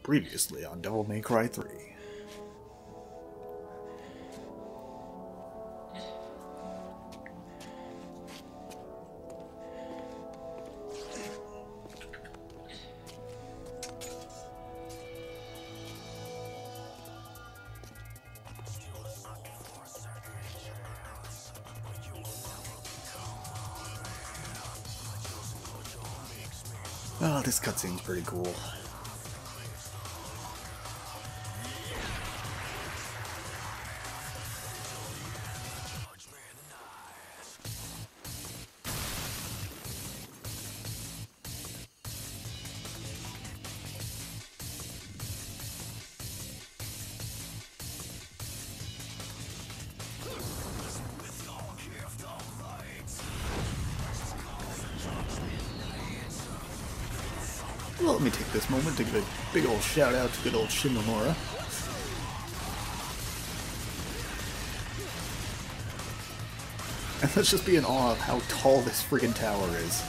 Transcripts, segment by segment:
Previously on Devil May Cry 3. Oh, this cutscene's pretty cool. Well, let me take this moment to give a big old shout out to good old Shimomura. And let's just be in awe of how tall this friggin' tower is.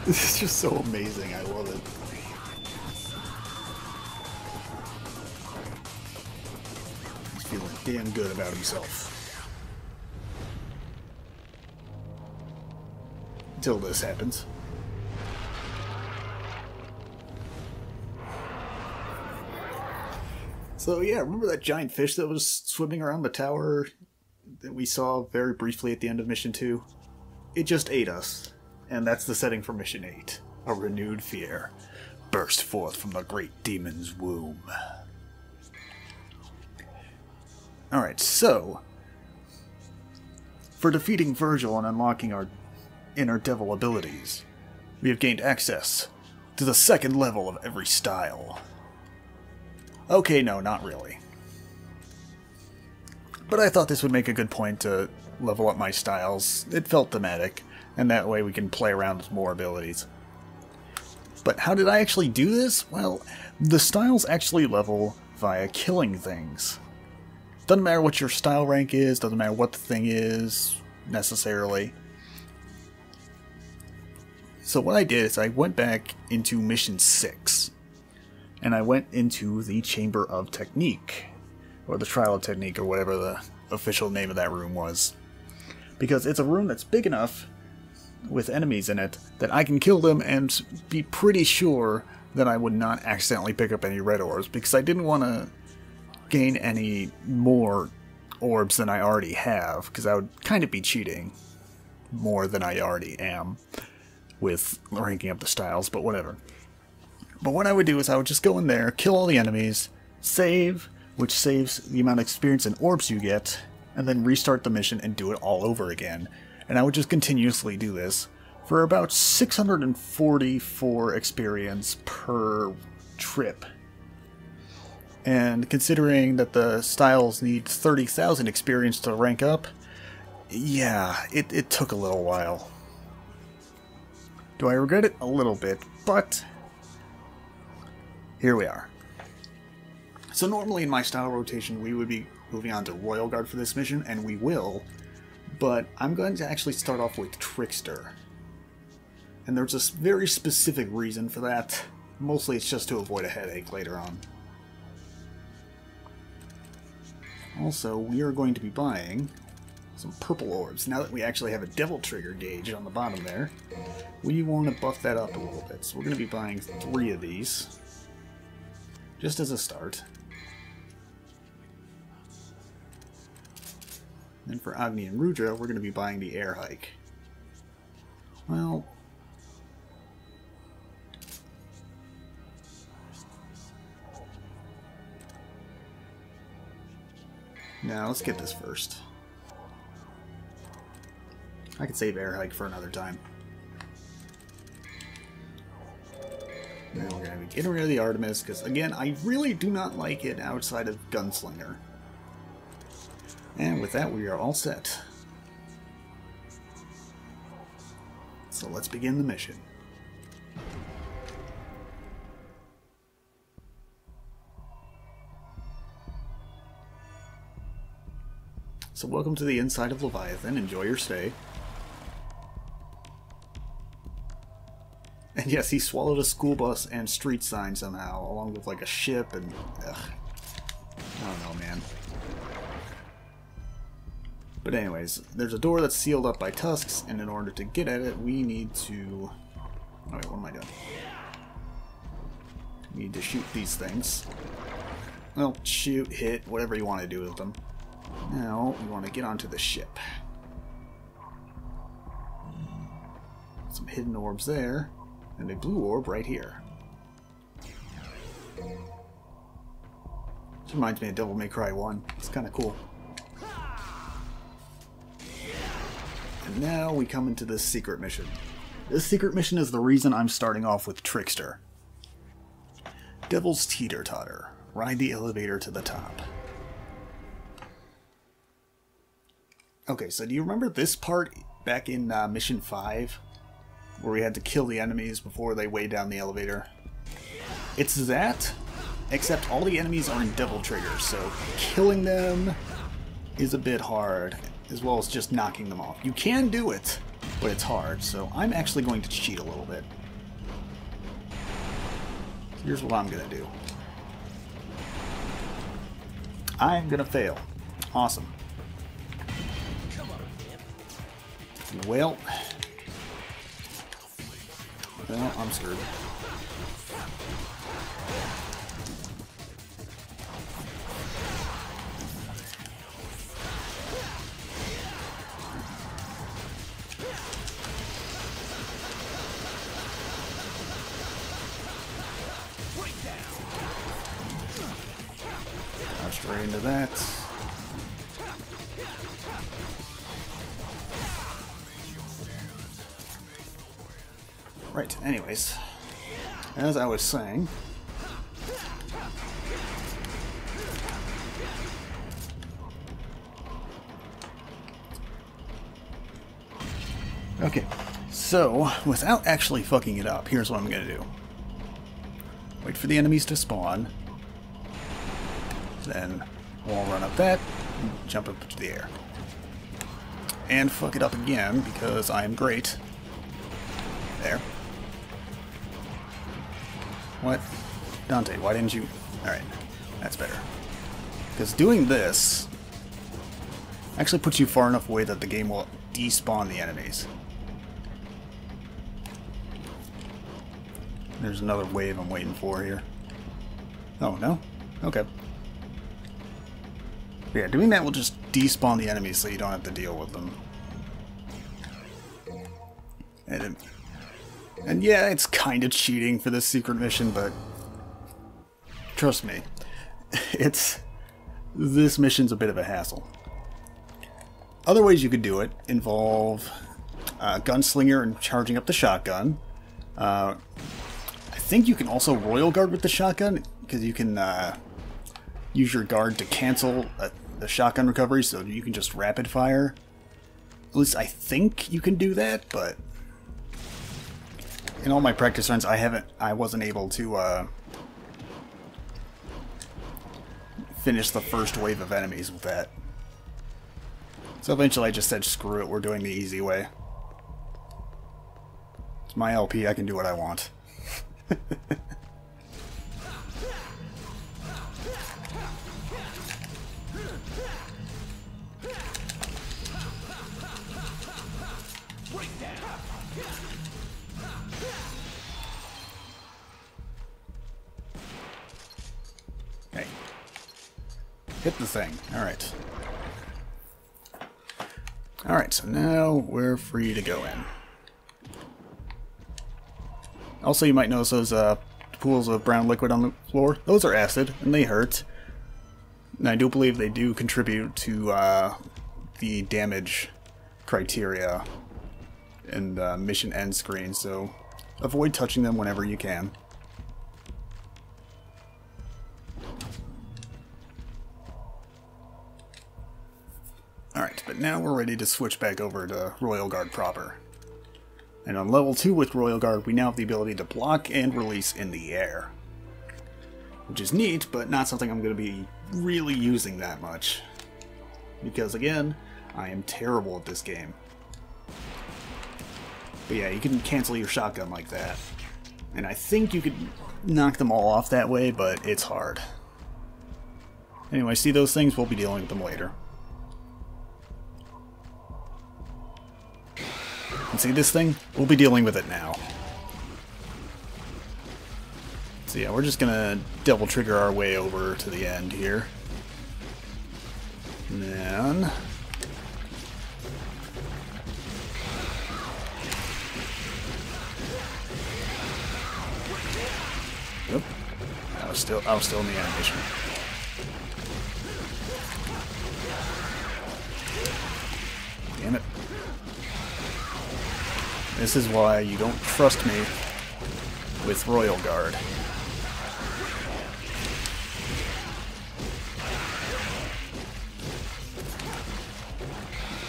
This is just so amazing, I love it. He's feeling damn good about himself. Until this happens. So yeah, remember that giant fish that was swimming around the tower that we saw very briefly at the end of Mission 2? It just ate us. And that's the setting for Mission 8. A renewed fear burst forth from the great demon's womb. Alright, so for defeating Virgil and unlocking our inner devil abilities, we have gained access to the second level of every style. Okay, no, not really. But I thought this would make a good point to level up my styles. It felt thematic. And that way we can play around with more abilities. But how did I actually do this? Well, the styles actually level via killing things. Doesn't matter what your style rank is, doesn't matter what the thing is, necessarily. So what I did is I went back into Mission 6. And I went into the Chamber of Technique. Or the Trial of Technique, or whatever the official name of that room was. Because it's a room that's big enough with enemies in it that I can kill them and be pretty sure that I would not accidentally pick up any red orbs, because I didn't want to gain any more orbs than I already have, because I would kind of be cheating more than I already am with ranking up the styles, but whatever. But what I would do is I would just go in there, kill all the enemies, save, which saves the amount of experience and orbs you get, and then restart the mission and do it all over again. And I would just continuously do this for about 644 experience per trip. And considering that the styles need 30,000 experience to rank up, yeah, it took a little while. Do I regret it? A little bit, but here we are. So normally in my style rotation we would be moving on to Royal Guard for this mission, and we will. But I'm going to actually start off with Trickster. And there's a very specific reason for that. Mostly it's just to avoid a headache later on. Also, we are going to be buying some purple orbs. Now that we actually have a Devil Trigger gauge on the bottom there, we want to buff that up a little bit. So we're going to be buying 3 of these, just as a start. And for Agni and Rudra, we're going to be buying the air hike. Well, Now, let's get this first. I could save air hike for another time. Then we're going to be getting rid of the Artemis, because again, I really do not like it outside of Gunslinger. And with that, we are all set. So let's begin the mission. So welcome to the inside of Leviathan. Enjoy your stay. And yes, he swallowed a school bus and street sign somehow, along with like a ship and... ugh. I don't know, man. But anyways, there's a door that's sealed up by tusks, and in order to get at it, we need to... oh wait, what am I doing? We need to shoot these things. Well, shoot, hit, whatever you want to do with them. Now, we want to get onto the ship. Some hidden orbs there. And a blue orb right here. This reminds me of Devil May Cry 1. It's kind of cool. And now we come into this secret mission. This secret mission is the reason I'm starting off with Trickster. Devil's Teeter-Totter. Ride the elevator to the top. Okay, so do you remember this part back in Mission 5? Where we had to kill the enemies before they weighed down the elevator? It's that, except all the enemies are in Devil Trigger, so killing them is a bit hard, as well as just knocking them off. You can do it, but it's hard, so I'm actually going to cheat a little bit. Here's what I'm going to do. I'm going to fail. Awesome. Well, I'm screwed. Straight into that. Right, anyways, as I was saying, okay, so without actually fucking it up, here's what I'm gonna do. Wait for the enemies to spawn, then we'll run up that, and jump up into the air. And fuck it up again, because I'm great. There. What? Dante, why didn't you... Alright, that's better. Because doing this actually puts you far enough away that the game will despawn the enemies. There's another wave I'm waiting for here. Oh, no? Okay. But yeah, doing that will just despawn the enemies so you don't have to deal with them. And yeah, it's kind of cheating for this secret mission, but trust me, this mission's a bit of a hassle. Other ways you could do it involve Gunslinger and charging up the shotgun. I think you can also Royal Guard with the shotgun, because you can use your guard to cancel the shotgun recovery, so you can just rapid fire. At least I think you can do that, but in all my practice runs, I wasn't able to finish the first wave of enemies with that. So eventually I just said, screw it, we're doing the easy way. It's my LP, I can do what I want. Okay. Hit the thing. Alright. Alright, so now we're free to go in. Also, you might notice those pools of brown liquid on the floor. Those are acid, and they hurt. And I do believe they do contribute to the damage criteria in the mission end screen, so avoid touching them whenever you can. Alright, but now we're ready to switch back over to Royal Guard proper. And on level 2 with Royal Guard, we now have the ability to block and release in the air. Which is neat, but not something I'm going to be really using that much. Because again, I am terrible at this game. But yeah, you can cancel your shotgun like that. And I think you could knock them all off that way, but it's hard. Anyway, see those things? We'll be dealing with them later. And see this thing? We'll be dealing with it now. So yeah, we're just gonna double trigger our way over to the end here. And then... Oop. I was still in the animation. Damn it. This is why you don't trust me with Royal Guard.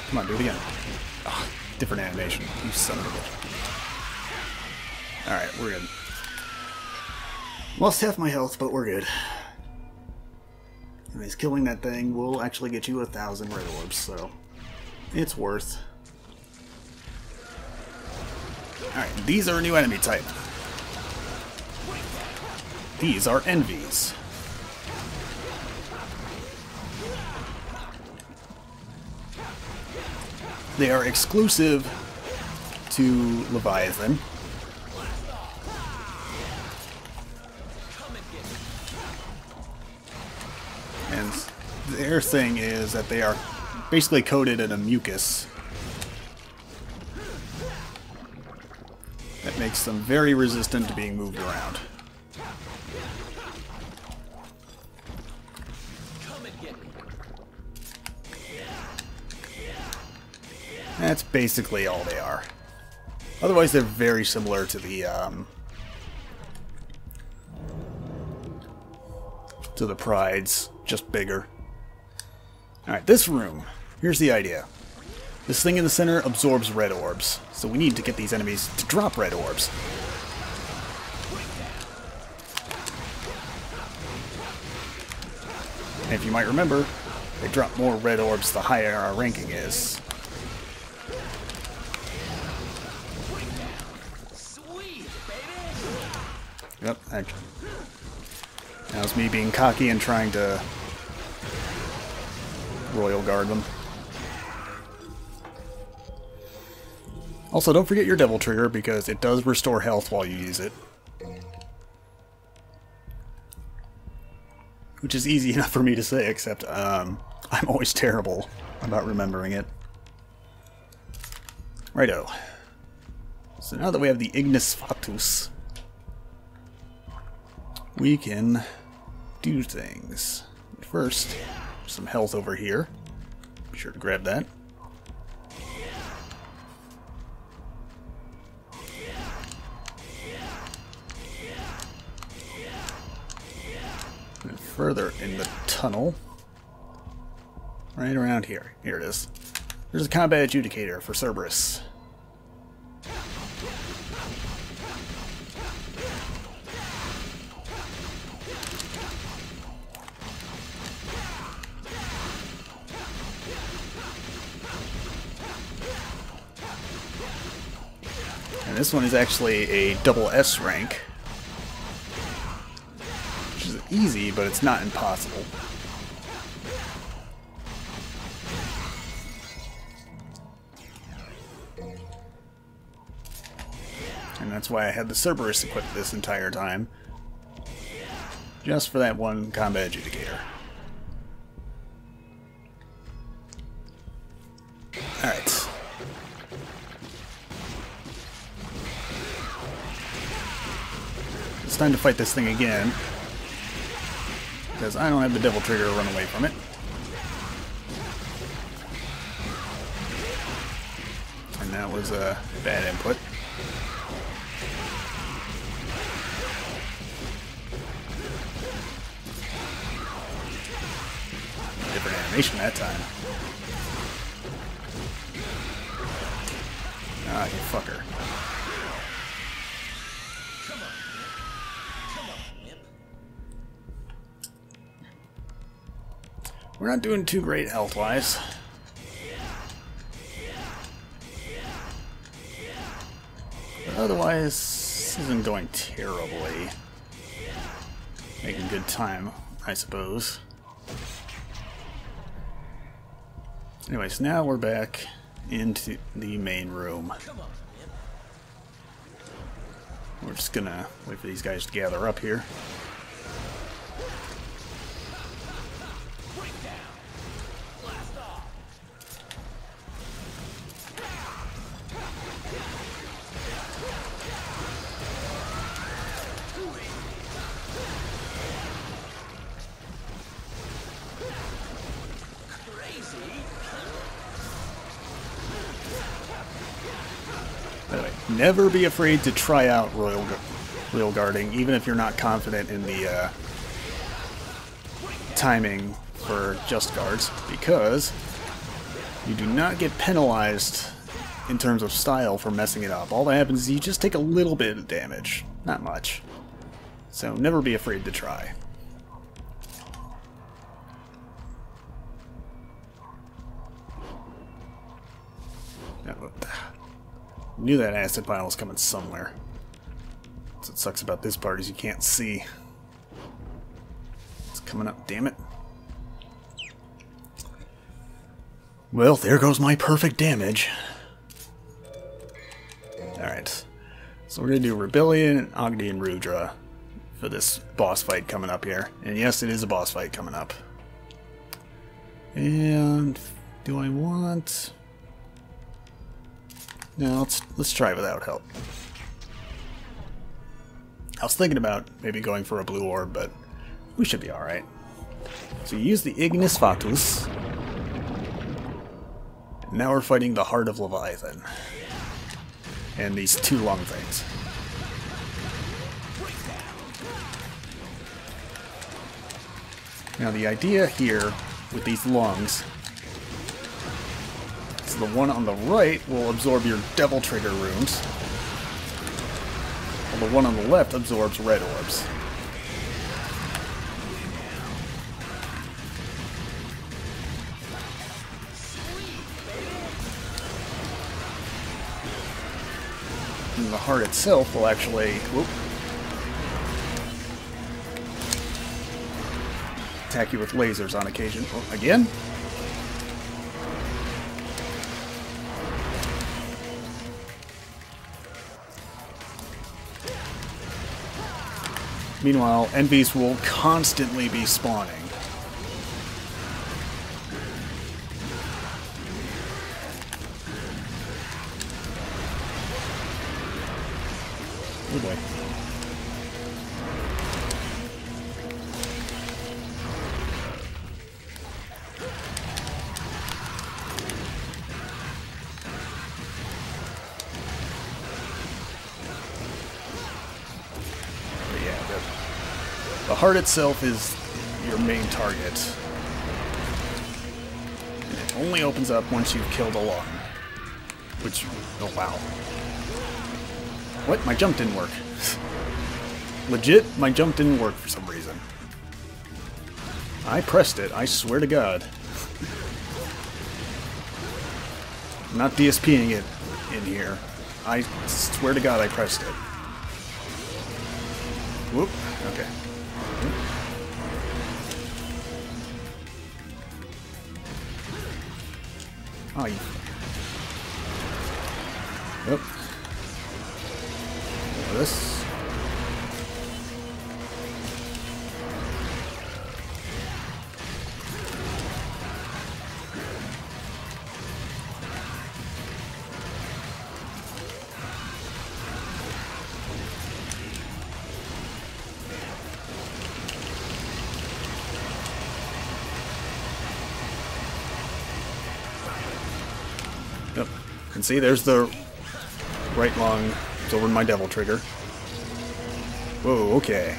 Come on, do it again. Oh, different animation. You son of a bitch. Alright, we're good. Lost half my health, but we're good. Anyways, killing that thing will actually get you 1,000 red orbs, so it's worth. Alright, these are a new enemy type. These are envies. They are exclusive to Leviathan. And their thing is that they are basically coated in a mucus that makes them very resistant to being moved around. That's basically all they are. Otherwise, they're very similar to the Prides, just bigger. Alright, this room. Here's the idea. This thing in the center absorbs red orbs, so we need to get these enemies to drop red orbs. And if you might remember, they drop more red orbs the higher our ranking is. Yep, that was me being cocky and trying to Royal Guard them. Also, don't forget your Devil Trigger, because it does restore health while you use it. Which is easy enough for me to say, except I'm always terrible about remembering it. Righto. So now that we have the Ignis Fatuus, we can do things. First, some health over here. Be sure to grab that. And further in the tunnel, right around here. Here it is. There's a combat adjudicator for Cerberus. And this one is actually a double S rank, which is easy, but it's not impossible. And that's why I had the Cerberus equipped this entire time, just for that one combat adjudicator. Alright. It's time to fight this thing again. because I don't have the devil trigger to run away from it. And that was a bad input. Different animation that time. Ah, you fucker. We're not doing too great health-wise. But otherwise, this isn't going terribly. Making good time, I suppose. Anyways, now we're back into the main room. We're just gonna wait for these guys to gather up here. By the way, never be afraid to try out Royal Guarding, even if you're not confident in the timing for just guards, because you do not get penalized in terms of style for messing it up. All that happens is you just take a little bit of damage, not much. So never be afraid to try. Knew that acid pile was coming somewhere. That's what sucks about this part is you can't see. It's coming up, damn it. Well, there goes my perfect damage. Alright. So we're gonna do Rebellion, Agni, and Rudra for this boss fight coming up here. And yes, it is a boss fight coming up. And do I want... No, let's try without help. I was thinking about maybe going for a blue orb, but we should be alright. So you use the Ignis Fatus. Now we're fighting the Heart of Leviathan. And these two lung things. Now the idea here with these lungs, so the one on the right will absorb your Devil Trigger runes, while the one on the left absorbs red orbs. And the heart itself will actually... Whoop, attack you with lasers on occasion. Oh, again? Meanwhile, envies will constantly be spawning. Oh boy. The heart itself is your main target. And it only opens up once you've killed a lung. Which, oh wow. What? My jump didn't work. Legit, my jump didn't work for some reason. I pressed it, I swear to God. I'm not DSPing it in here. I swear to God I pressed it. Whoop, okay. Oh, you... Yep. This. And see, there's the right lung. It's over my devil trigger. Whoa, okay.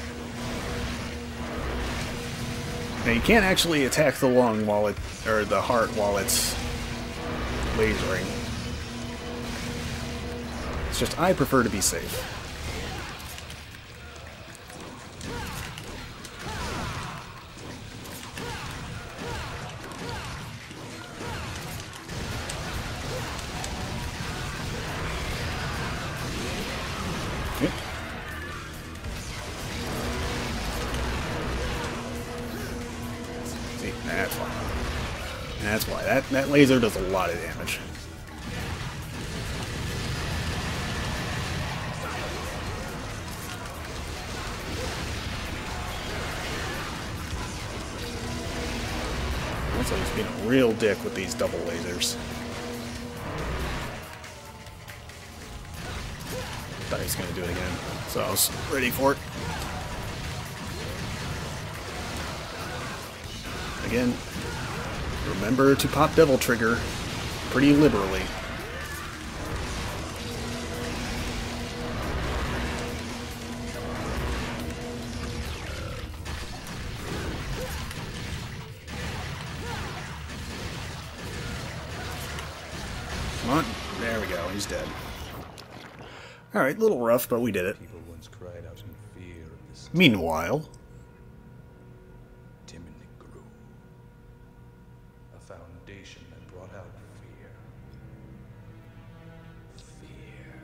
Now you can't actually attack the lung while it, or the heart while it's lasering. It's just I prefer to be safe. Yep. See, that's why. That's why. That laser does a lot of damage. So he's being a real dick with these double lasers. Thought he was going to do it again, so I was ready for it. Again, remember to pop devil trigger pretty liberally. Come on. There we go. He's dead. Alright, a little rough, but we did it. People once cried out in fear of this. Meanwhile, Timidly grew. A foundation that brought out fear. Fear.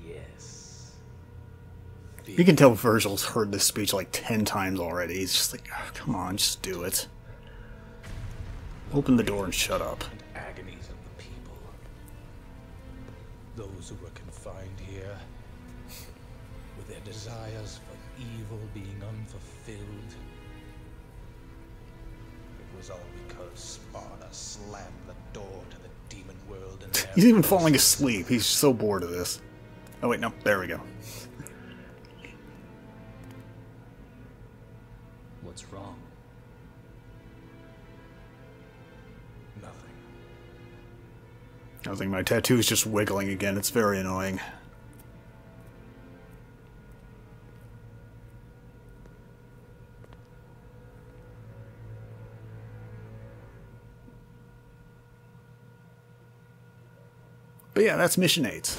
Yes. you can tell Virgil's heard this speech like 10 times already. He's just like, oh, come on, just do it. Open the door and shut up. Agonies of the people. Those who were confined here, with their desires for evil being unfulfilled. It was all because Sparta slammed the door to the demon world and their He's even falling asleep. He's so bored of this. Oh wait, no, there we go. What's wrong? nothing. I think my tattoo's just wiggling again. It's very annoying. But yeah, that's Mission 8. It's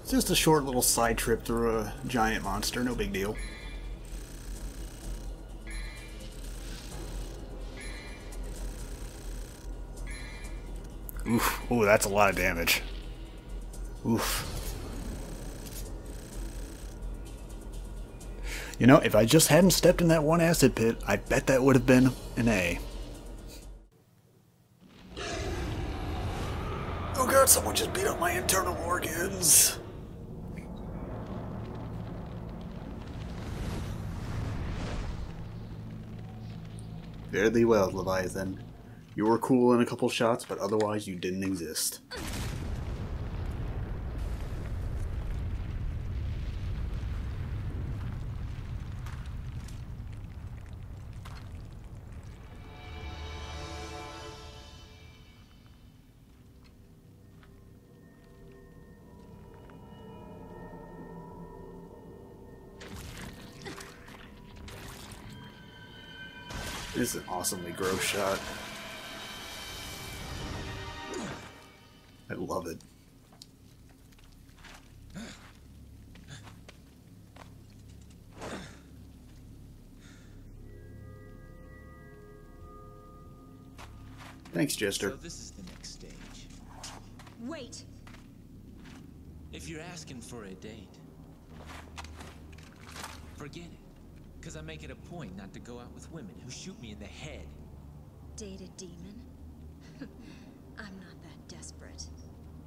just a short little side trip through a giant monster, no big deal. Oof. Ooh, that's a lot of damage. Oof. You know, if I just hadn't stepped in that one acid pit, I bet that would have been an A. Oh god, someone just beat up my internal organs. Fare thee well, Leviathan. You were cool in a couple shots, but otherwise you didn't exist. This is an awesomely gross shot. I love it. Thanks, Jester. So this is the next stage. Wait! If you're asking for a date, forget it. Because I make it a point not to go out with women who shoot me in the head. Date a demon? I'm not that desperate.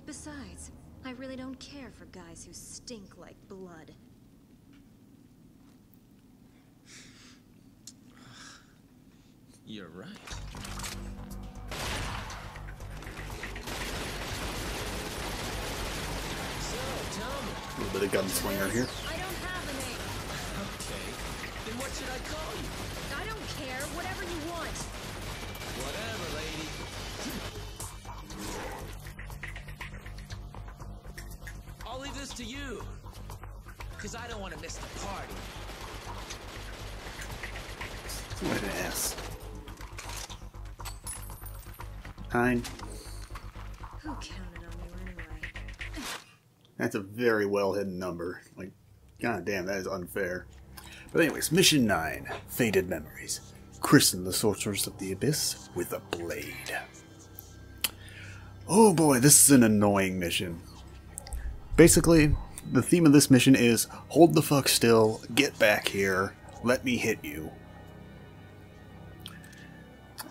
Besides, I really don't care for guys who stink like blood. You're right. So, tell me. A little bit of gunslinger here. I don't have a name. Okay, then what should I call you? I don't care. Whatever you want. Whatever, lady. I'll leave this to you. Because I don't want to miss the party. What an ass. 9. Who counted on you anyway? That's a very well hidden number. Like, god damn, that is unfair. But anyways, Mission 9, Faded Memories. Christen the Sorcerers of the Abyss with a blade. Oh boy, this is an annoying mission. Basically, the theme of this mission is, hold the fuck still, get back here, let me hit you.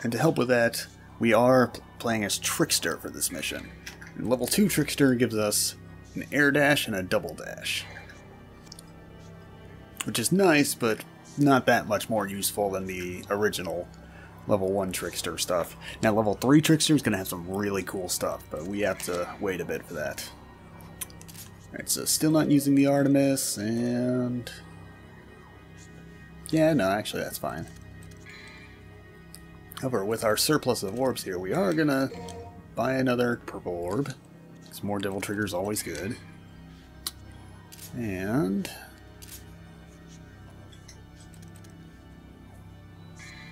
And to help with that, we are playing as Trickster for this mission. And level 2 Trickster gives us an air dash and a double dash. Which is nice, but not that much more useful than the original level 1 Trickster stuff. Now level 3 Trickster is going to have some really cool stuff, but we have to wait a bit for that. Alright, so still not using the Artemis, and... yeah, no, actually that's fine. However, with our surplus of orbs here, we are going to buy another purple orb. Because more Devil Trigger is always good. And...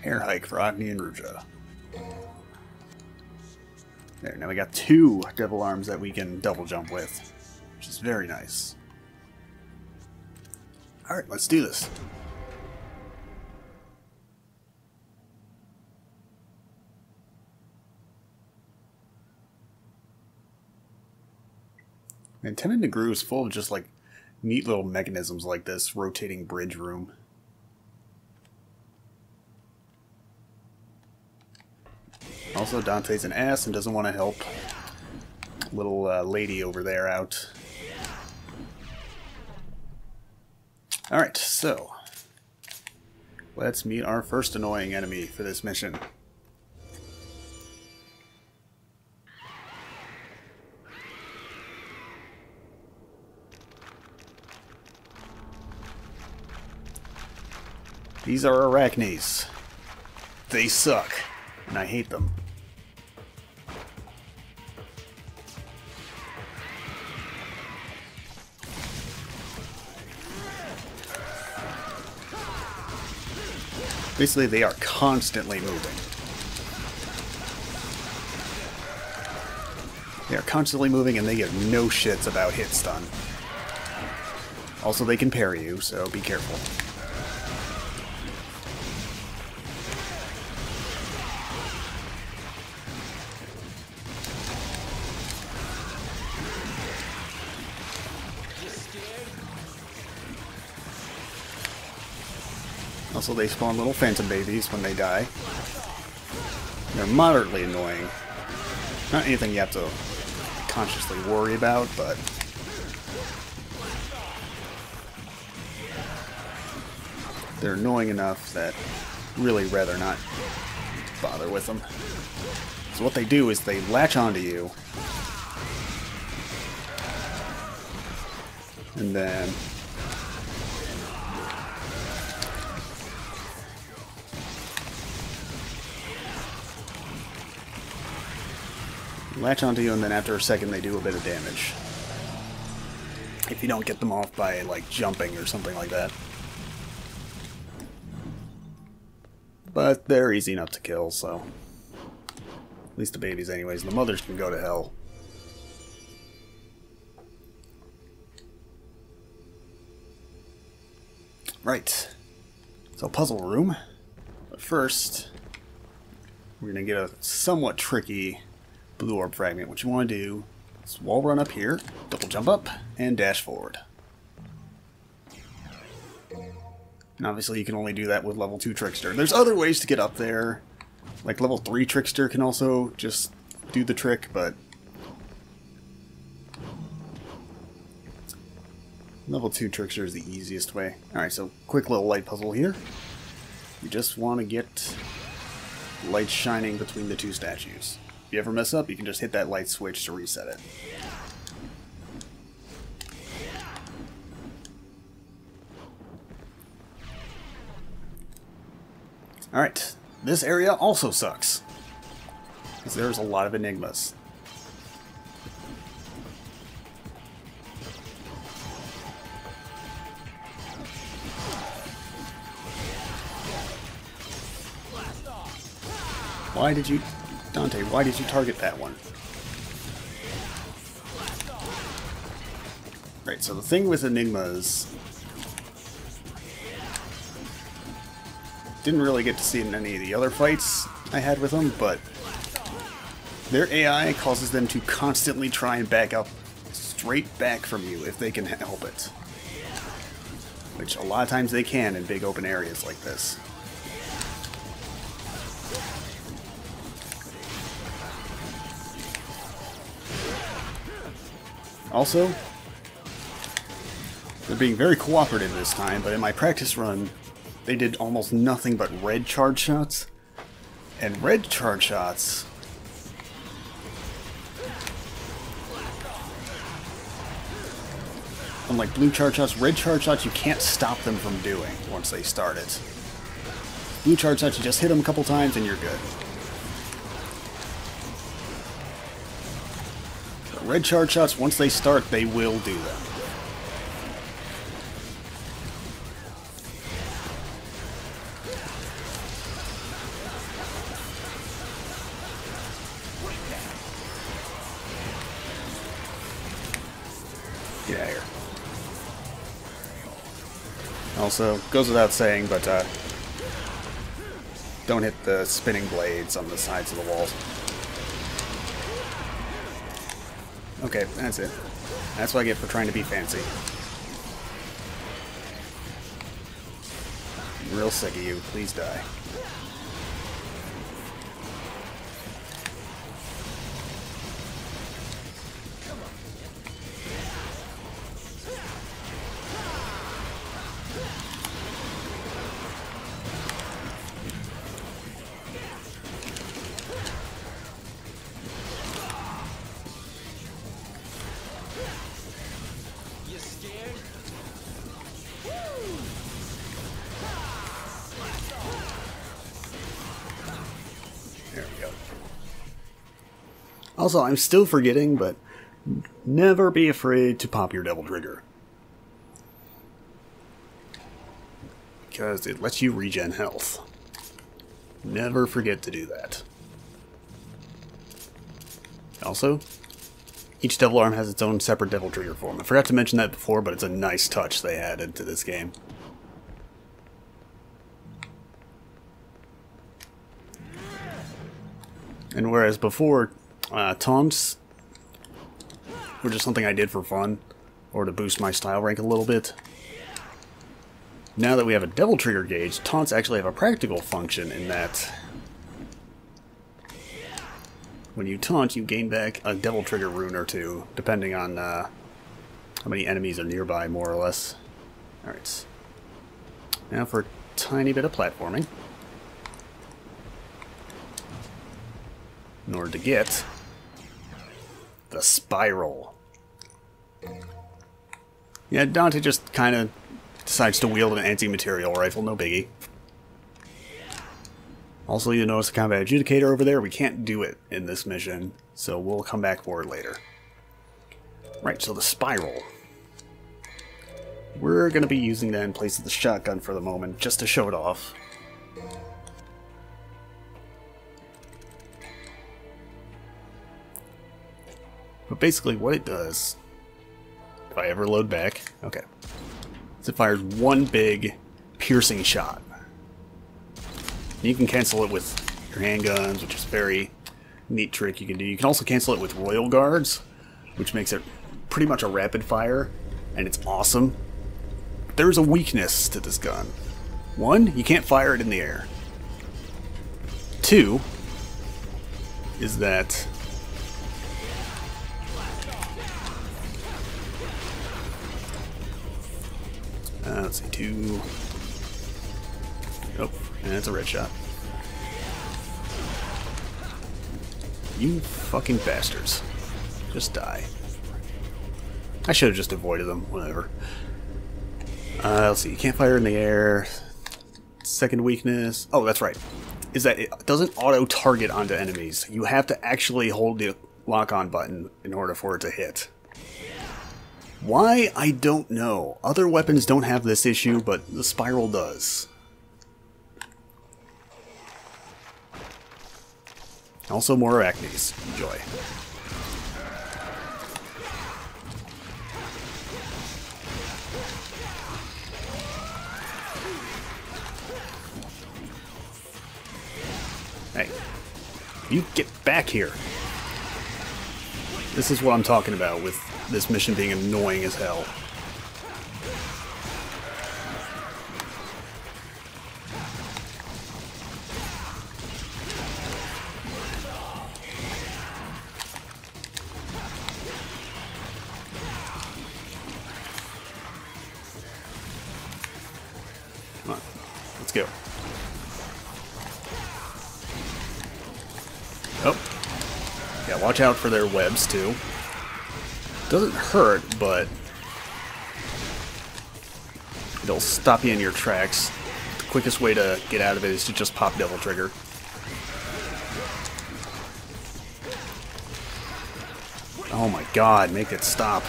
air hike for Agni and Ruja. There, now we got 2 devil arms that we can double jump with, which is very nice. Alright, let's do this. And Tenet Negru is full of just like neat little mechanisms like this rotating bridge room. Also, Dante's an ass and doesn't want to help little lady over there out. Alright, so let's meet our first annoying enemy for this mission. These are arachnes. They suck, and I hate them. Basically, they are constantly moving. They are constantly moving, and they give no shits about hit stun. Also, they can parry you, so be careful. Also, they spawn little phantom babies when they die. They're moderately annoying. Not anything you have to consciously worry about, but... they're annoying enough that really rather not bother with them. So what they do is they latch onto you, and then latch onto you, and then after a second they do a bit of damage. If you don't get them off by, like, jumping or something like that. But they're easy enough to kill, so... at least the babies anyways. The mothers can go to hell. Right. So, puzzle room. But first, we're going to get a somewhat tricky blue orb fragment. What you want to do is wall run up here, double jump up, and dash forward. And obviously you can only do that with level 2 Trickster. There's other ways to get up there. Like level 3 Trickster can also just do the trick, but level 2 Trickster is the easiest way. Alright, so quick little light puzzle here. You just want to get light shining between the 2 statues. If you ever mess up, you can just hit that light switch to reset it. Alright, this area also sucks. Because there's a lot of enigmas. Why did you... Dante, why did you target that one? Right, so the thing with enigmas... Didn't really get to see in any of the other fights I had with them, but... Their AI causes them to constantly try and back up straight back from you if they can help it. Which a lot of times they can in big open areas like this. Also, they're being very cooperative this time, but in my practice run, they did almost nothing but red charge shots. And red charge shots... Unlike blue charge shots, red charge shots you can't stop them from doing once they start it. Blue charge shots, you just hit them a couple times and you're good. But red charge shots, once they start, they will do them. Get out of here. Also, goes without saying, but don't hit the spinning blades on the sides of the walls. Okay, that's it. That's what I get for trying to be fancy. I'm real sick of you. Please die. There we go. Also, I'm still forgetting, but never be afraid to pop your Devil Trigger. Because it lets you regen health. Never forget to do that. Also, each Devil Arm has its own separate Devil Trigger form. I forgot to mention that before, but it's a nice touch they added to this game. And whereas before, taunts were just something I did for fun, or to boost my style rank a little bit, now that we have a Devil Trigger gauge, taunts actually have a practical function in that when you taunt, you gain back a Devil Trigger rune or two, depending on how many enemies are nearby, more or less. Alright. Now for a tiny bit of platforming. In order to get the spiral. Yeah, Dante just kind of decides to wield an anti-material rifle, no biggie. Also, you notice the combat adjudicator over there. We can't do it in this mission, so we'll come back for it later. Right, so the spiral. We're going to be using that in place of the shotgun for the moment, just to show it off. But basically what it does, if I ever load back, okay, is it fires one big piercing shot. You can cancel it with your handguns, which is a very neat trick you can do. You can also cancel it with Royal Guards, which makes it pretty much a rapid fire, and it's awesome. But there's a weakness to this gun. One, you can't fire it in the air. Two, is that let's see, two. Oh, and it's a red shot. You fucking bastards. Just die. I should have just avoided them, whatever. Let's see, you can't fire in the air. Second weakness. Oh, that's right. is that it doesn't auto-target onto enemies. You have to actually hold the lock-on button in order for it to hit. Why? I don't know. Other weapons don't have this issue, but the Spiral does. Also more arachnes. Enjoy. Hey, you get back here. This is what I'm talking about with this mission being annoying as hell. Come on, let's go. Oh. Yeah, watch out for their webs, too. Doesn't hurt, but it'll stop you in your tracks. The quickest way to get out of it is to just pop Devil Trigger. Oh my god, make it stop.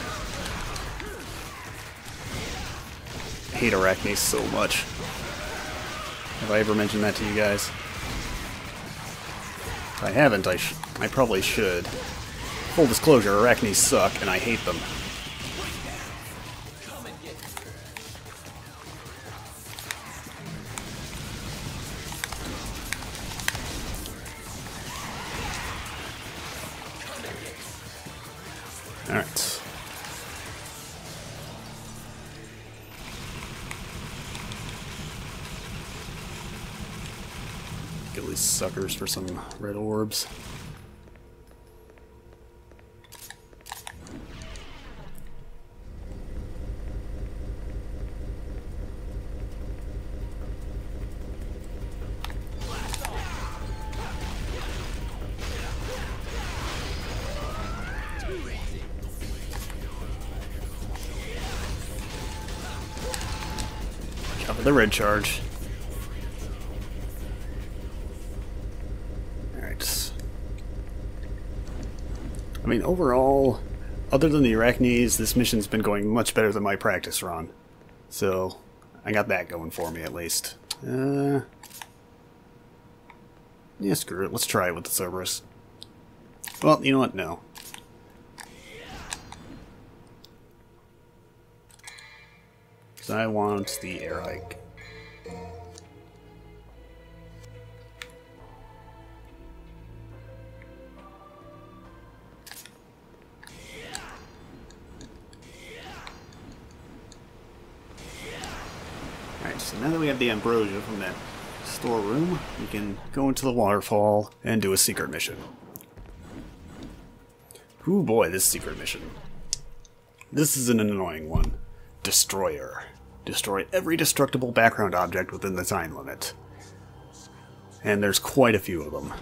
I hate arachnes so much. Have I ever mentioned that to you guys? If I haven't, I probably should. Full disclosure, arachnes suck, and I hate them. Alright. Get these suckers for some red orbs. Cover the red charge. Alright. I mean, overall, other than the arachnes, this mission's been going much better than my practice run. So, I got that going for me at least. Yeah, screw it. Let's try it with the Cerberus. Well, you know what? No. Because I want the air hike. Alright, so now that we have the ambrosia from that storeroom, we can go into the waterfall and do a secret mission. Ooh boy, this secret mission. This is an annoying one. Destroyer. Destroy every destructible background object within the time limit. And there's quite a few of them.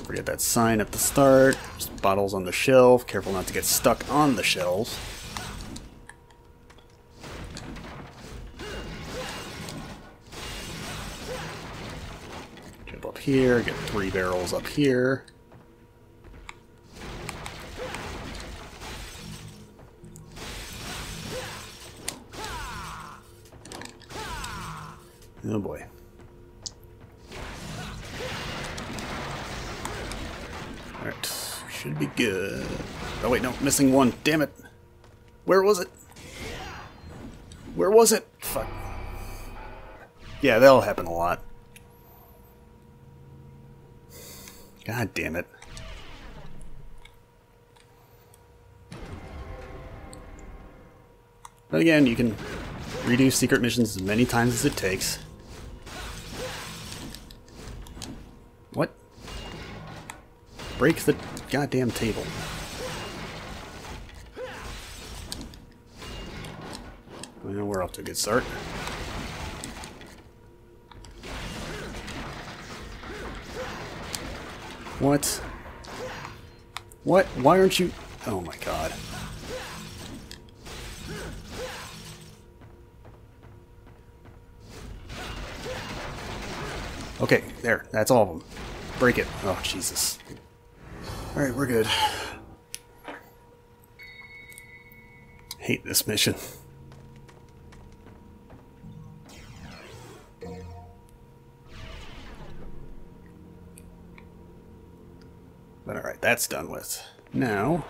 Forget that sign at the start. There's bottles on the shelf. Careful not to get stuck on the shelves. Jump up here, get 3 barrels up here. Oh boy. Alright, should be good. Oh wait, no, missing one. Damn it. Where was it? Where was it? Fuck. Yeah, that'll happen a lot. God damn it. But again, you can redo secret missions as many times as it takes. What? Break the goddamn table. Well, we're off to a good start. What? What? Why aren't you... Oh my god. Okay, there. That's all of them. Break it. Oh, Jesus. Alright, we're good. Hate this mission. But alright, that's done with. Now...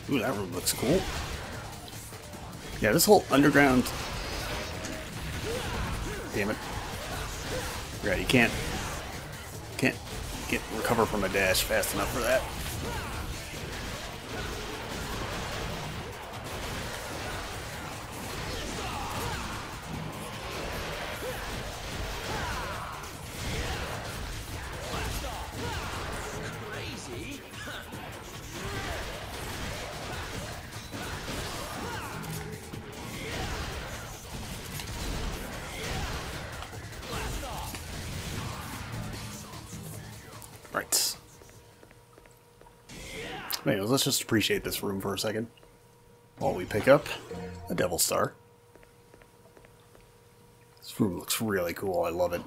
Ooh, that room looks cool. Yeah, this whole underground... Damn it. Yeah, you can't recover from a dash fast enough for that. Right. Anyways, let's just appreciate this room for a second while we pick up a Devil Star. This room looks really cool. I love it.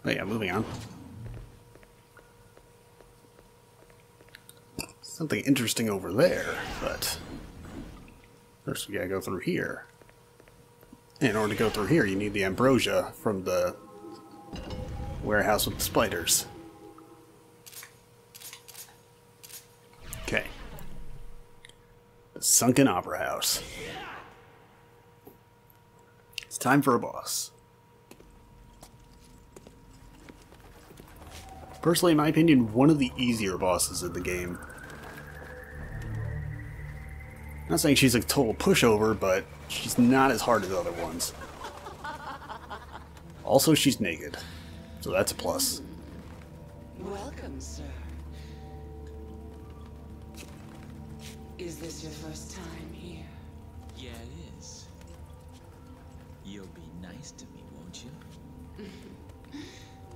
Oh yeah, moving on. Something interesting over there, but first we gotta go through here. In order to go through here, you need the ambrosia from the warehouse with the spiders. Okay. The Sunken Opera House. It's time for a boss. Personally, in my opinion, one of the easier bosses in the game. Not saying she's a total pushover, but she's not as hard as other ones. Also, she's naked, so that's a plus. Welcome, sir. Is this your first time here? Yeah, it is. You'll be nice to me, won't you?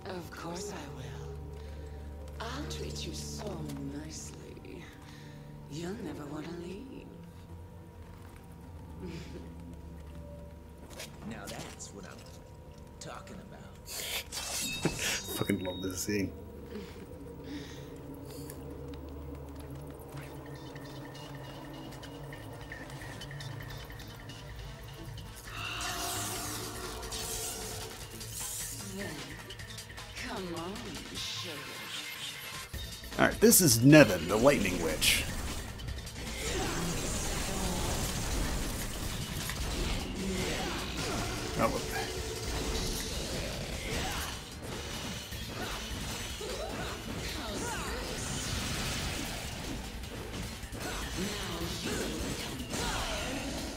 Of course I will. I'll treat you so nicely. You'll never want to leave. Now that's what I'm talking about. Fucking love this scene. Then, come on, sugar. Alright, this is Nevin, the Lightning Witch. Oh,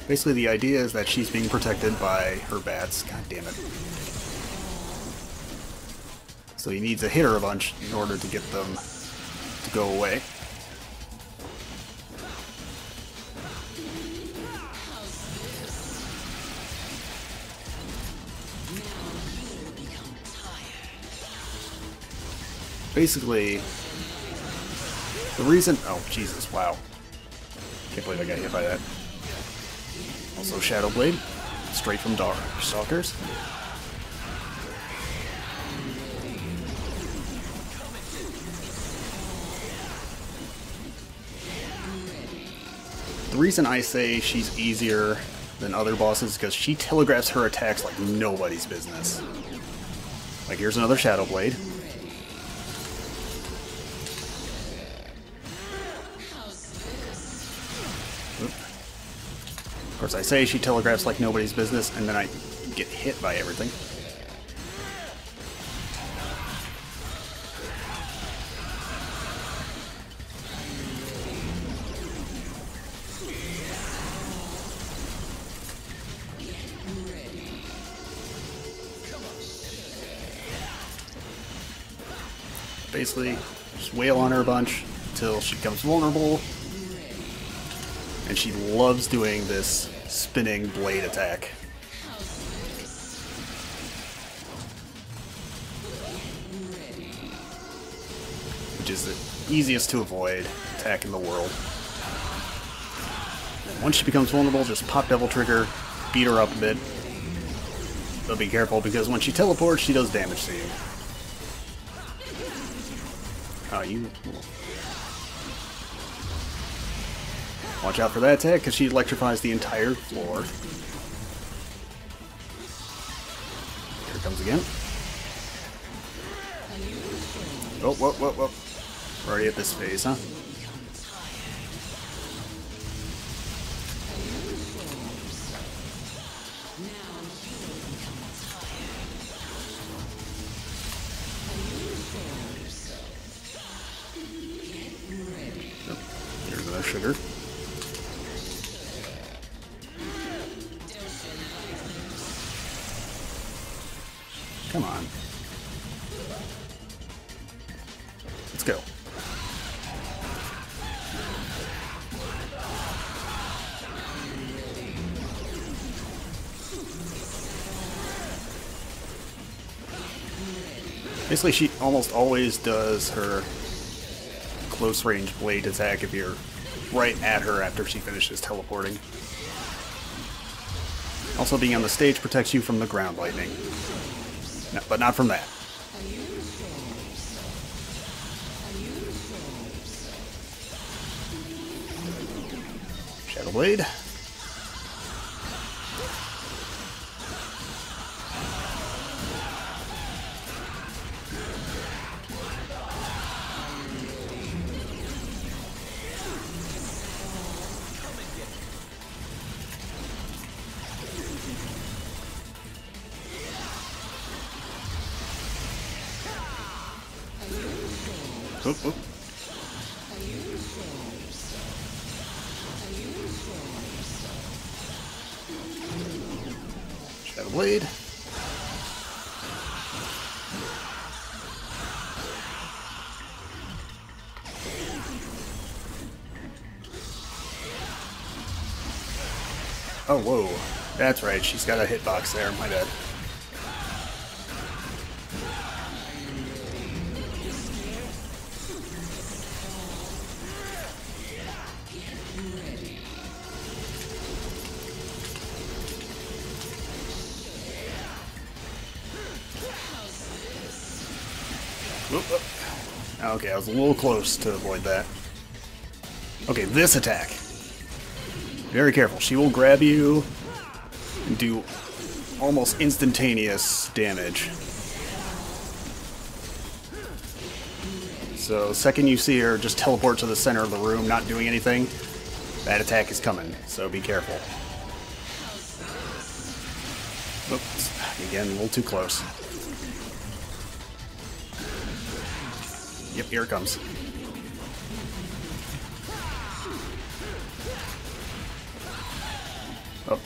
basically, the idea is that she's being protected by her bats. God damn it. So he needs to hit her a bunch in order to get them to go away. Basically, the reason... Oh, Jesus, wow. Can't believe I got hit by that. Also, Shadow Blade, straight from Darkstalkers. The reason I say she's easier than other bosses is because she telegraphs her attacks like nobody's business. Like, here's another Shadow Blade. Of course, I say she telegraphs like nobody's business, and then I get hit by everything. basically just wail on her a bunch until she becomes vulnerable. And she loves doing this spinning blade attack. Which is the easiest to avoid attack in the world. And once she becomes vulnerable, just pop Devil Trigger, beat her up a bit. But be careful, because when she teleports, she does damage to you. Oh, you... Watch out for that attack, because she electrifies the entire floor. Here it comes again. Oh, whoa, whoa, whoa. We're already at this phase, huh? Oh, here's another sugar. Come on. Let's go. Basically, she almost always does her close range blade attack if you're right at her after she finishes teleporting. Also, being on the stage protects you from the ground lightning. No, but not from that. Shadow Blade. Oop, oop. Shadow Blade. Oh, whoa. That's right, she's got a hitbox there, my bad. Whoop, whoop. Okay, I was a little close to avoid that. Okay, this attack. Very careful. She will grab you and do almost instantaneous damage. So, the second you see her just teleport to the center of the room, not doing anything, that attack is coming, so be careful. Oops, again, a little too close. Yep, here it comes. Oh.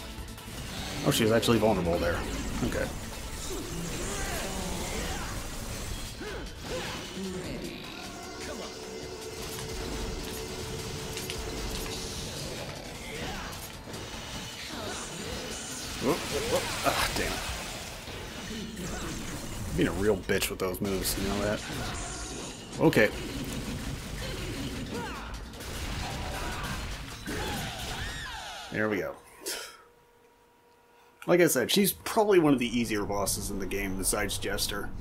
Oh, she was actually vulnerable there. Okay. Whoop, whoop, whoop. Ah, damn it. Being a real bitch with those moves, you know that? Okay. There we go. Like I said, she's probably one of the easier bosses in the game besides Jester.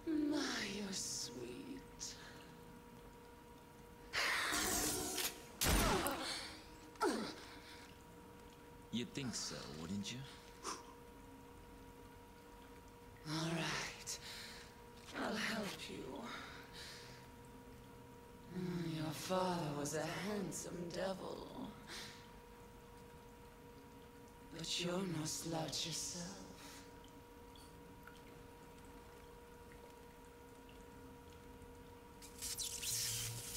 My, you're sweet. You'd think so, wouldn't you? All right. I'll help you. Your father was a handsome devil. But you're no slouch yourself.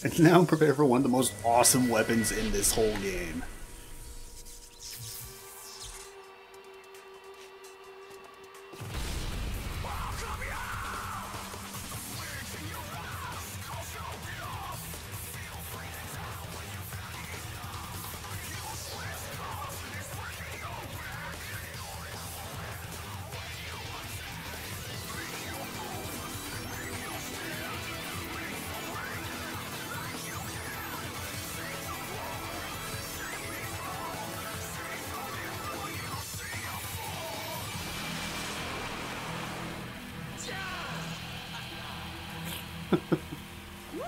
And now prepare for one of the most awesome weapons in this whole game.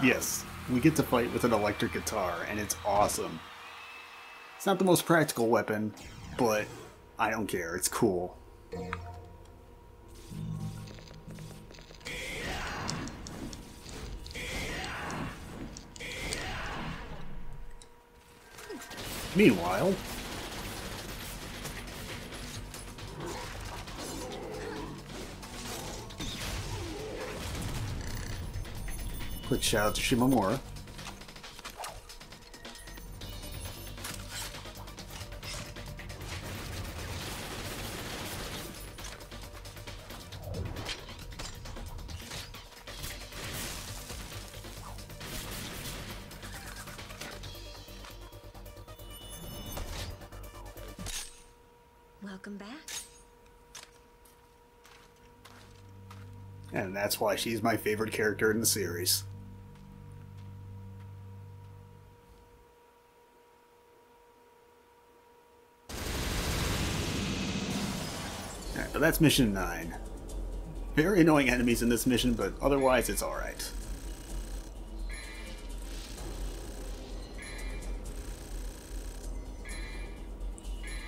Yes, we get to fight with an electric guitar, and it's awesome. It's not the most practical weapon, but I don't care. It's cool. Meanwhile, quick shout out to Shimamura. Welcome back. And that's why she's my favorite character in the series. Alright, but that's mission 9. Very annoying enemies in this mission, but otherwise it's alright.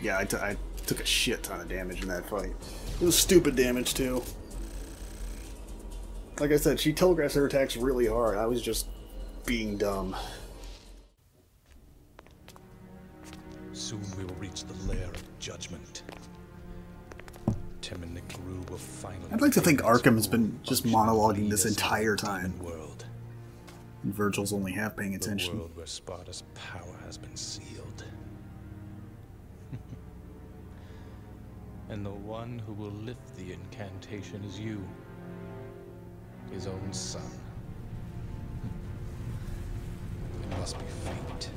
Yeah, I took a shit ton of damage in that fight. It was stupid damage, too. Like I said, she telegraphs her attacks really hard. I was just being dumb. Soon we will reach the lair of judgment. Tim and the crew will finally... I'd like to think Arkham's been just monologuing this entire time. World. And Virgil's only half paying The attention. world where Sparta's power has been sealed. And the one who will lift the incantation is you. His own son. It must be fate.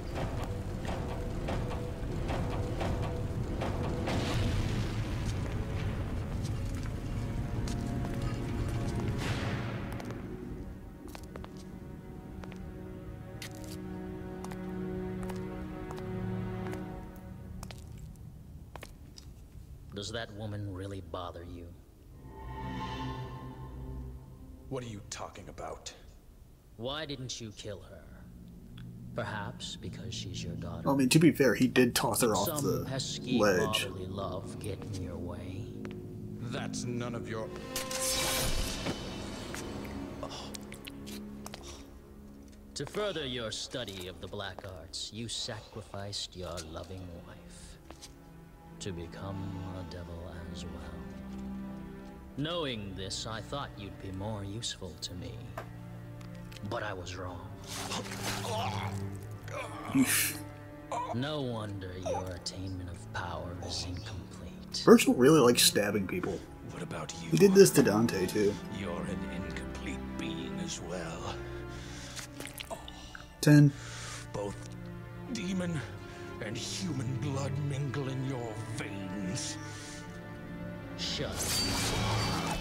Does that woman really bother you? What are you talking about? Why didn't you kill her? Perhaps because she's your daughter. Well, I mean, to be fair, he did toss her off Some the pesky ledge. fatherly love get in your way. That's none of your... To further your study of the black arts, you sacrificed your loving wife to become a devil as well. Knowing this, I thought you'd be more useful to me. But I was wrong. No wonder your attainment of power is incomplete. Virgil really likes stabbing people. What about you? He did this to Dante, too. You're an incomplete being as well. 10. Both demon and human blood mingle in your veins. Shut up.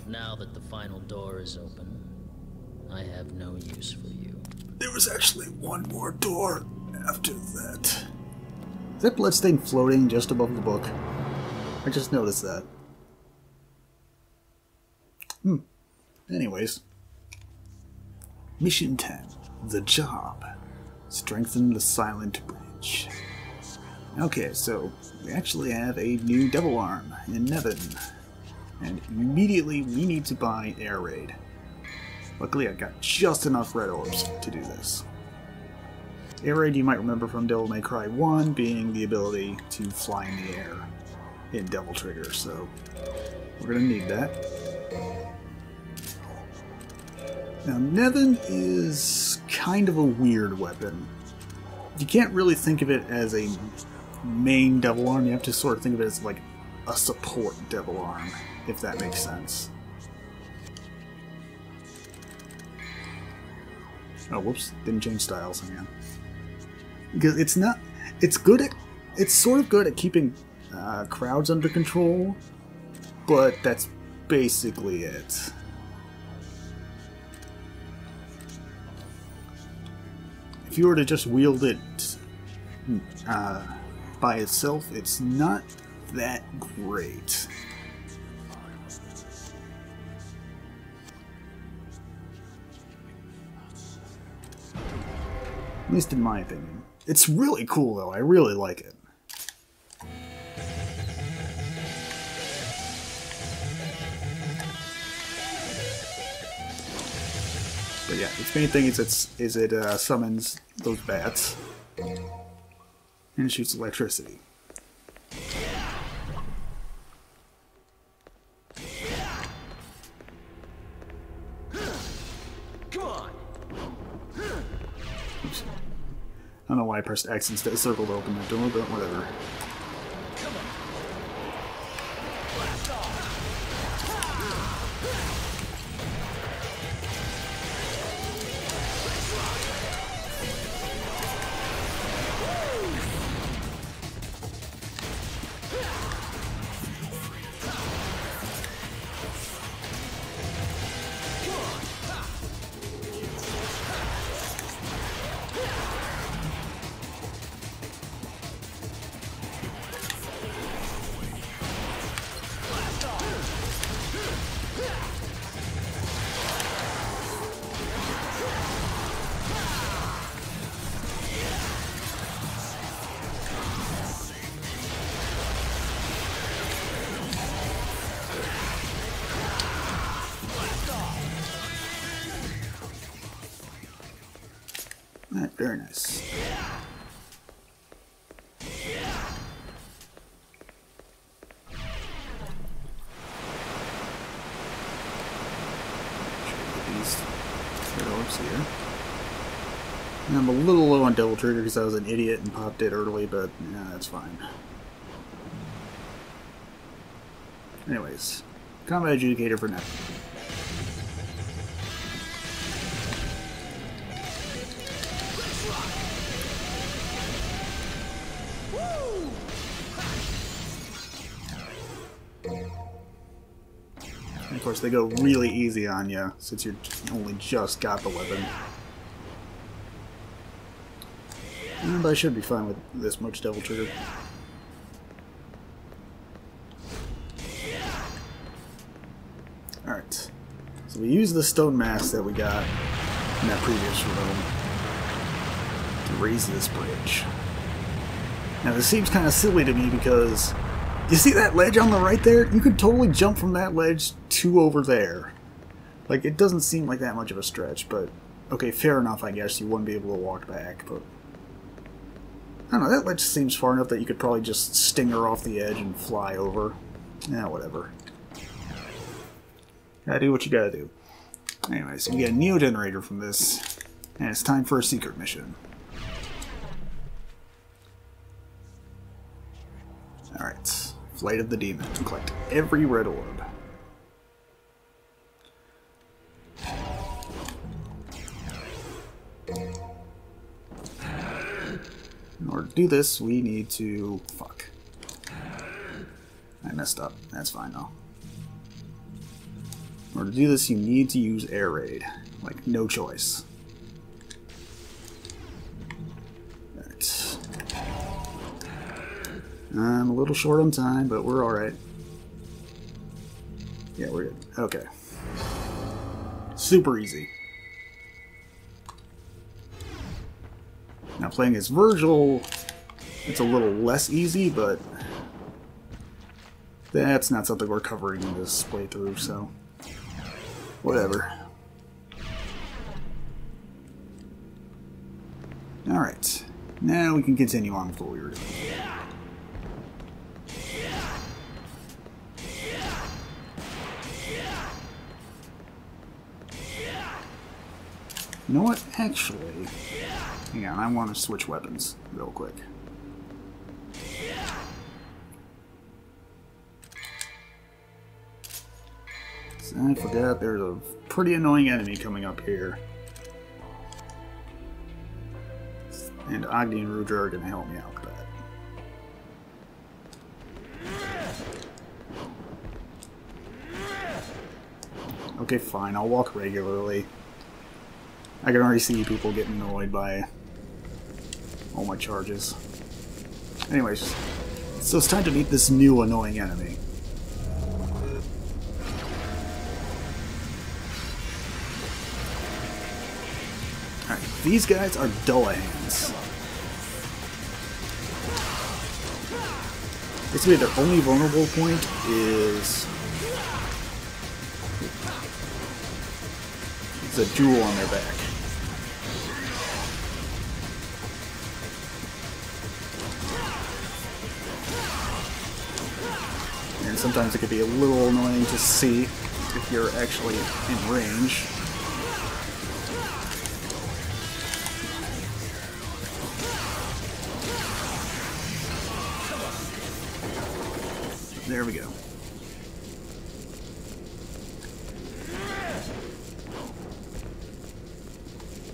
Now that the final door is open, I have no use for you. There was actually one more door after that. Is that bloodstain floating just above the book? I just noticed that. Anyways. Mission 10. The job. Strengthen the silent bridge. Okay, so we actually have a new devil arm in Nevin. And immediately we need to buy air raid. Luckily I got just enough red orbs to do this. Air raid you might remember from Devil May Cry 1 being the ability to fly in the air in Devil Trigger, so we're gonna need that. Now Nevin is kind of a weird weapon. You can't really think of it as a main devil arm, you have to sort of think of it as like a support devil arm, if that makes sense. Oh, whoops, didn't change styles, hang on. Because it's not, it's sort of good at keeping crowds under control, but that's basically it. If you were to just wield it by itself, it's not that great. At least in my opinion. It's really cool though, I really like it. But yeah, its main thing is it summons those bats and shoots electricity. Oops. I don't know why I pressed X instead of circle to open the door, but whatever. Alright, very nice. Here. And I'm a little low on Devil Trigger because I was an idiot and popped it early, but yeah, that's fine. Anyways, Combat Adjudicator for now. And of course, they go really easy on you since you only just got the weapon. But I should be fine with this much Devil Trigger. Alright. So we use the stone mask that we got in that previous room to raise this bridge. Now this seems kind of silly to me because you see that ledge on the right there? You could totally jump from that ledge to over there. Like, it doesn't seem like that much of a stretch, but okay, fair enough, I guess. You wouldn't be able to walk back, but I don't know, that ledge seems far enough that you could probably just stinger off the edge and fly over. Yeah, whatever. Gotta do what you gotta do. Anyway, so you get a Neo Generator from this, and it's time for a secret mission. Alright, Flight of the Demon. Collect every red orb. In order to do this, we need to... Fuck. I messed up. That's fine, though. In order to do this, you need to use Air Raid. Like, no choice. Alright. I'm a little short on time, but we're alright. Yeah, we're good. Okay. Super easy. Now playing as Virgil, it's a little less easy, but that's not something we're covering in this playthrough, so whatever. Alright, now we can continue on with what we were doing. You know what? Actually, hang on, I want to switch weapons real quick. So I forgot there's a pretty annoying enemy coming up here. And Agni and Rudra are going to help me out with that. Okay, fine, I'll walk regularly. I can already see people getting annoyed by all my charges. Anyways, So it's time to meet this new annoying enemy. Alright, these guys are Dullahans. Basically, their only vulnerable point is a jewel on their back. And sometimes it could be a little annoying to see if you're actually in range. There we go.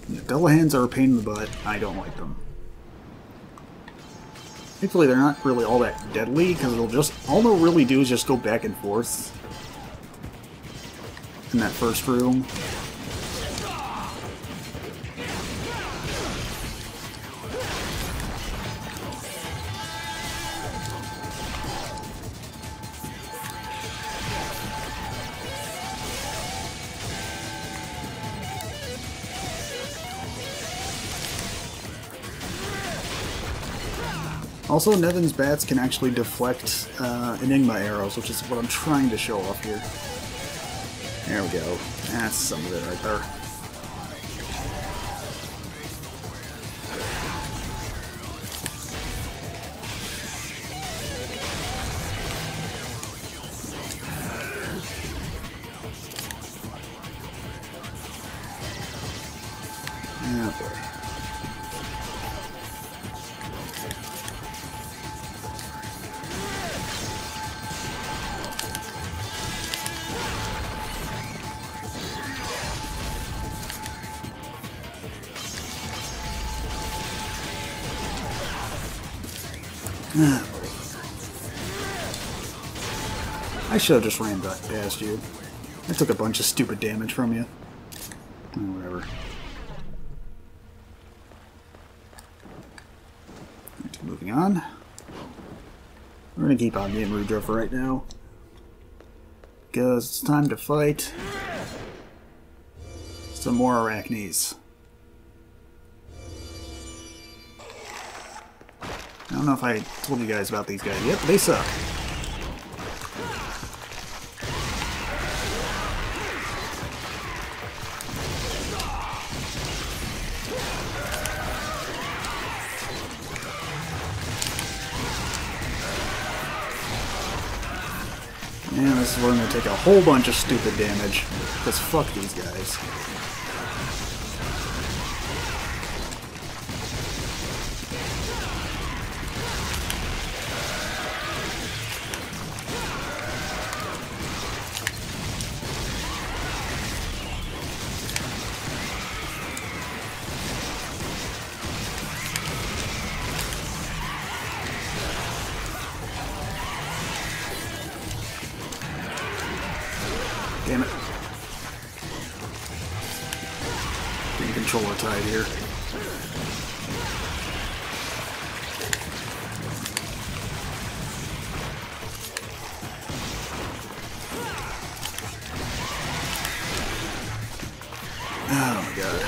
Yeah, Dullahans are a pain in the butt. I don't like them. Thankfully, they're not really all that deadly, because all they'll really do is just go back and forth in that first room. Also, Nevin's bats can actually deflect Enigma arrows, which is what I'm trying to show off here. There we go. That's some of it right there. Oh boy. I should have just ran back past you. I took a bunch of stupid damage from you. Whatever. Right, moving on. We're gonna keep on getting Rudra for right now. Because it's time to fight some more Arachnes. I don't know if I told you guys about these guys yet, but they suck. And this is where I'm going to take a whole bunch of stupid damage, because fuck these guys. Damn it. Getting controller tied here. Oh my god.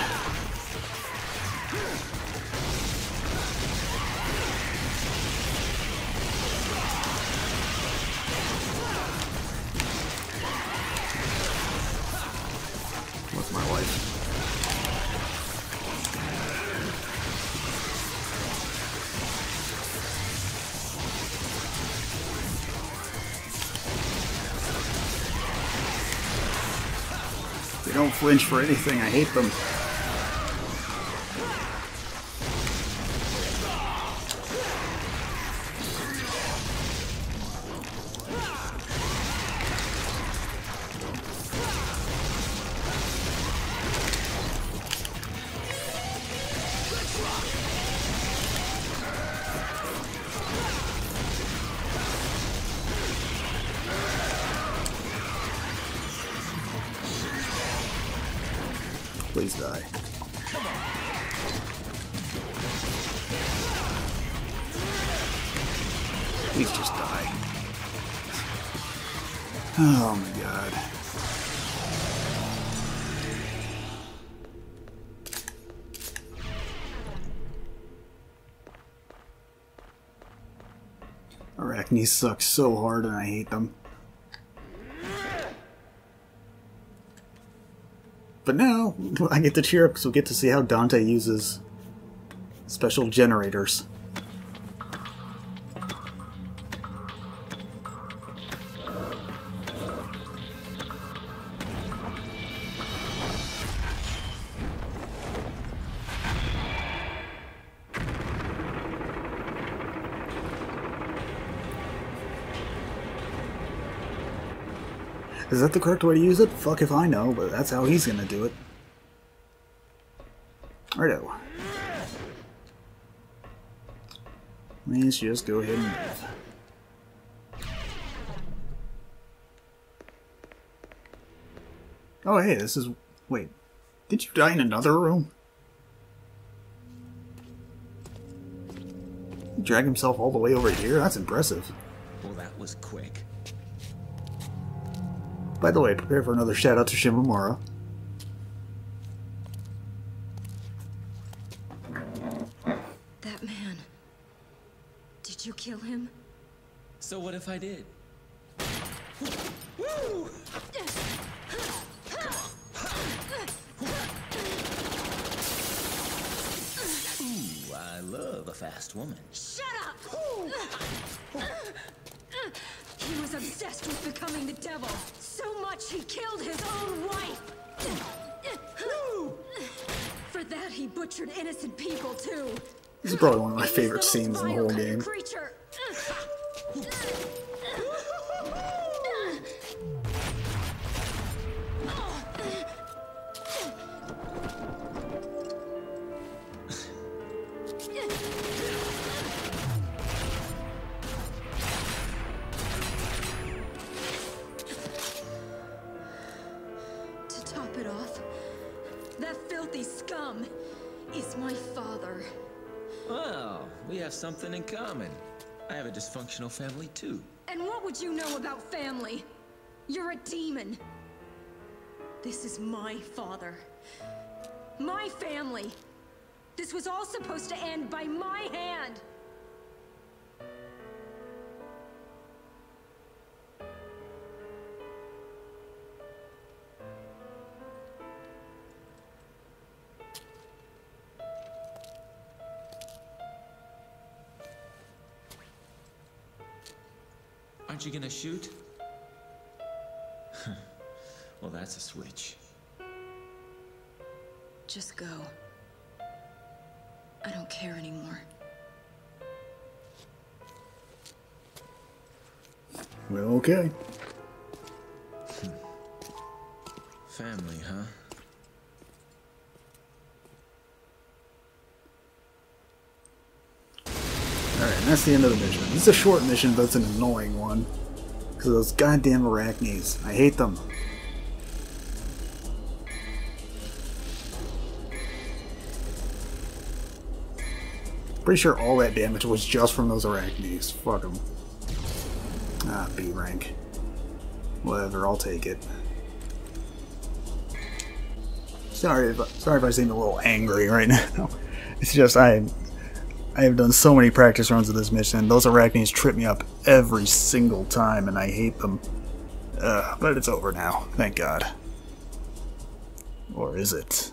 What's my life? They don't flinch for anything. I hate them. Please die. Please just die. Oh my god. Arachnes suck so hard and I hate them. But now, I get to cheer up because we get to see how Dante uses special generators. Is that the correct way to use it? Fuck if I know, but that's how he's gonna do it. Righto. Let's just go ahead and move. Oh hey, this is... Wait. Did you die in another room? He dragged himself all the way over here? That's impressive. Well, that was quick. By the way, prepare for another shout out to Shimamura. That man. Did you kill him? So what if I did? Woo! Ooh, I love a fast woman. Shut up! He was obsessed with becoming the devil. So much he killed his own wife. For that he butchered innocent people too. This is probably one of my favorite scenes in the whole game. Creature. To top it off, that filthy scum is my father. Well, we have something in common. I have a dysfunctional family too. And what would you know about family? You're a demon. This is my father. My family. This was all supposed to end by my hand. Aren't you gonna shoot? Well, that's a switch. Just go. I don't care anymore. Well, okay. Family, huh? Alright, and that's the end of the mission. This is a short mission, but it's an annoying one. Because of those goddamn arachnes. I hate them. Pretty sure all that damage was just from those arachnes. Fuck them. Ah, B rank. Whatever, I'll take it. Sorry if I seem a little angry right now. It's just I have done so many practice runs of this mission, and those arachnes trip me up every single time, and I hate them. But it's over now, thank God. Or is it?